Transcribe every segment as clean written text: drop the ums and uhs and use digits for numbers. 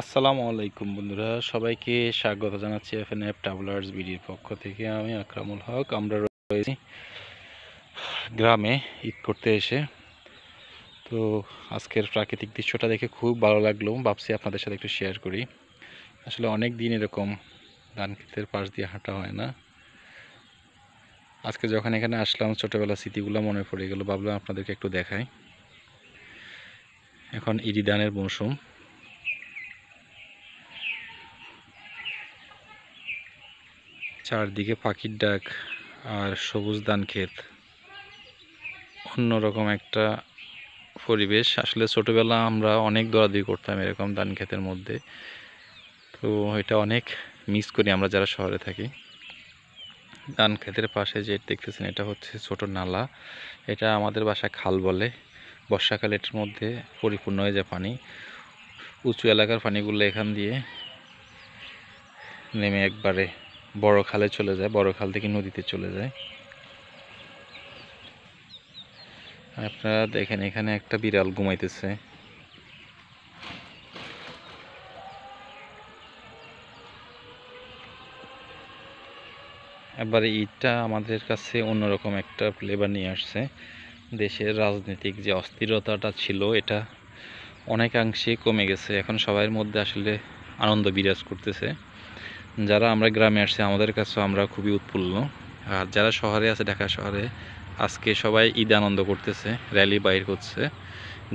আসসালামু আলাইকুম বন্ধুরা, সবাইকে স্বাগত জানাচ্ছি এফএনএফ ট্রাভেলার্স বিডির পক্ষ থেকে। আমি আকরামুল হক। আমরা রয়েছি গ্রামে ঈদ করতে এসে। তো আজকের প্রাকৃতিক দৃশ্যটা দেখে খুব ভালো লাগলো, ভাবছি আপনাদের সাথে একটু শেয়ার করি। আসলে অনেক দিন এরকম ধান ক্ষেতের পাশ দিয়ে হাঁটা হয় না। আজকে যখন এখানে আসলাম, ছোটোবেলার স্মৃতিগুলো মনে পড়ে গেল, ভাবলাম আপনাদেরকে একটু দেখাই। এখন ইরি ধানের মৌসুম। চারদিকে পাখির ডাক আর সবুজ ধান ক্ষেত, অন্যরকম একটা পরিবেশ। আসলে ছোটোবেলা আমরা অনেক দৌড়াদৌড়ি করতাম এরকম ধান ক্ষেতের মধ্যে। তো এটা অনেক মিস করি আমরা যারা শহরে থাকি। ধান ক্ষেতের পাশে যে দেখতেছেন, এটা হচ্ছে ছোট নালা। এটা আমাদের বাসায় খাল বলে। বর্ষাকালে এটার মধ্যে পরিপূর্ণ হয়ে যায় পানি। উঁচু এলাকার পানিগুলো এখান দিয়ে নেমে একবারে বড় খালে চলে যায়, বড় খাল থেকে নদীতে চলে যায়। আপনারা দেখেন, এখানে একটা বিড়াল ঘুমাইতেছে। এবারে ঈদটা আমাদের কাছে অন্যরকম একটা ফ্লেভার নিয়ে আসছে। দেশের রাজনৈতিক যে অস্থিরতাটা ছিল, এটা অনেকাংশে কমে গেছে। এখন সবার মধ্যে আসলে আনন্দ বিরাজ করতেছে। যারা আমরা গ্রামে আসছি, আমাদের কাছেও আমরা খুবই উৎফুল্ল। আর যারা শহরে আছে, ঢাকা শহরে, আজকে সবাই ঈদ আনন্দ করতেছে, র্যালি বাইর হচ্ছে।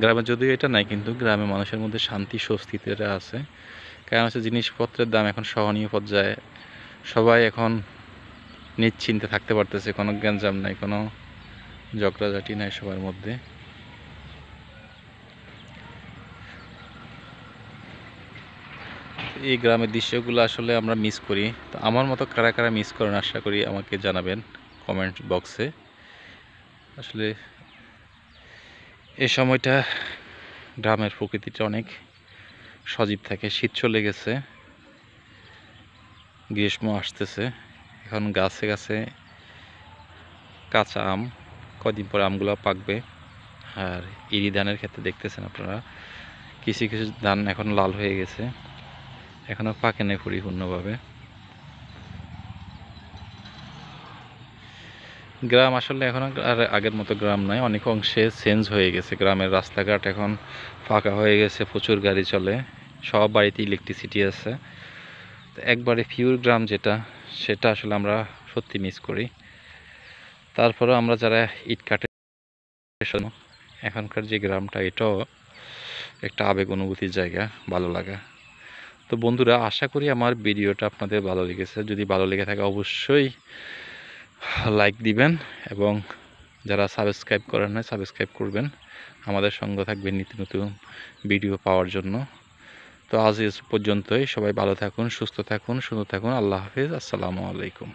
গ্রামে যদিও এটা নাই, কিন্তু গ্রামে মানুষের মধ্যে শান্তি স্বস্তিতে আছে। কারণ হচ্ছে জিনিসপত্রের দাম এখন সহনীয় পর্যায়ে। সবাই এখন নিশ্চিন্তে থাকতে পারতেছে, কোনো গ্যাঞ্জাম নাই, কোনো ঝগড়াঝাটি নাই সবার মধ্যে। এই গ্রামের দৃশ্যগুলো আসলে আমরা মিস করি। তো আমার মতো কারা কারা মিস করেন, আশা করি আমাকে জানাবেন কমেন্ট বক্সে। আসলে এই সময়টা গ্রামের প্রকৃতিটা অনেক সজীব থাকে। শীত চলে গেছে, গ্রীষ্ম আসতেছে। এখন গাছে গাছে কাঁচা আম, কদিন পরে আমগুলো পাকবে। আর ইরি ধানের ক্ষেত্রে দেখতেছেন আপনারা, কিছু কিছু ধান এখন লাল হয়ে গেছে, এখনও পাকে নাই পরিপূর্ণভাবে। গ্রাম আসলে এখন আর আগের মতো গ্রাম নয়, অনেক অংশে চেঞ্জ হয়ে গেছে। গ্রামের রাস্তাঘাট এখন ফাঁকা হয়ে গেছে, প্রচুর গাড়ি চলে, সব বাড়িতে ইলেকট্রিসিটি আছে। তো একবারে পিওর গ্রাম যেটা, সেটা আসলে আমরা সত্যি মিস করি। তারপরেও আমরা যারা ইট কাটে, এখনকার যে গ্রামটা, এটাও একটা আবেগ অনুভূতির জায়গা, ভালো লাগা। তো বন্ধুরা, আশা করি আমার ভিডিওটা আপনাদের ভালো লেগেছে। যদি ভালো লেগে থাকে অবশ্যই লাইক দিবেন, এবং যারা সাবস্ক্রাইব করেন না, সাবস্ক্রাইব করবেন। আমাদের সঙ্গে থাকবেন নিত্য নতুন ভিডিও পাওয়ার জন্য। তো আজ এ পর্যন্তই। সবাই ভালো থাকুন, সুস্থ থাকুন, সুন্দর থাকুন। আল্লাহ হাফিজ। আসসালামু আলাইকুম।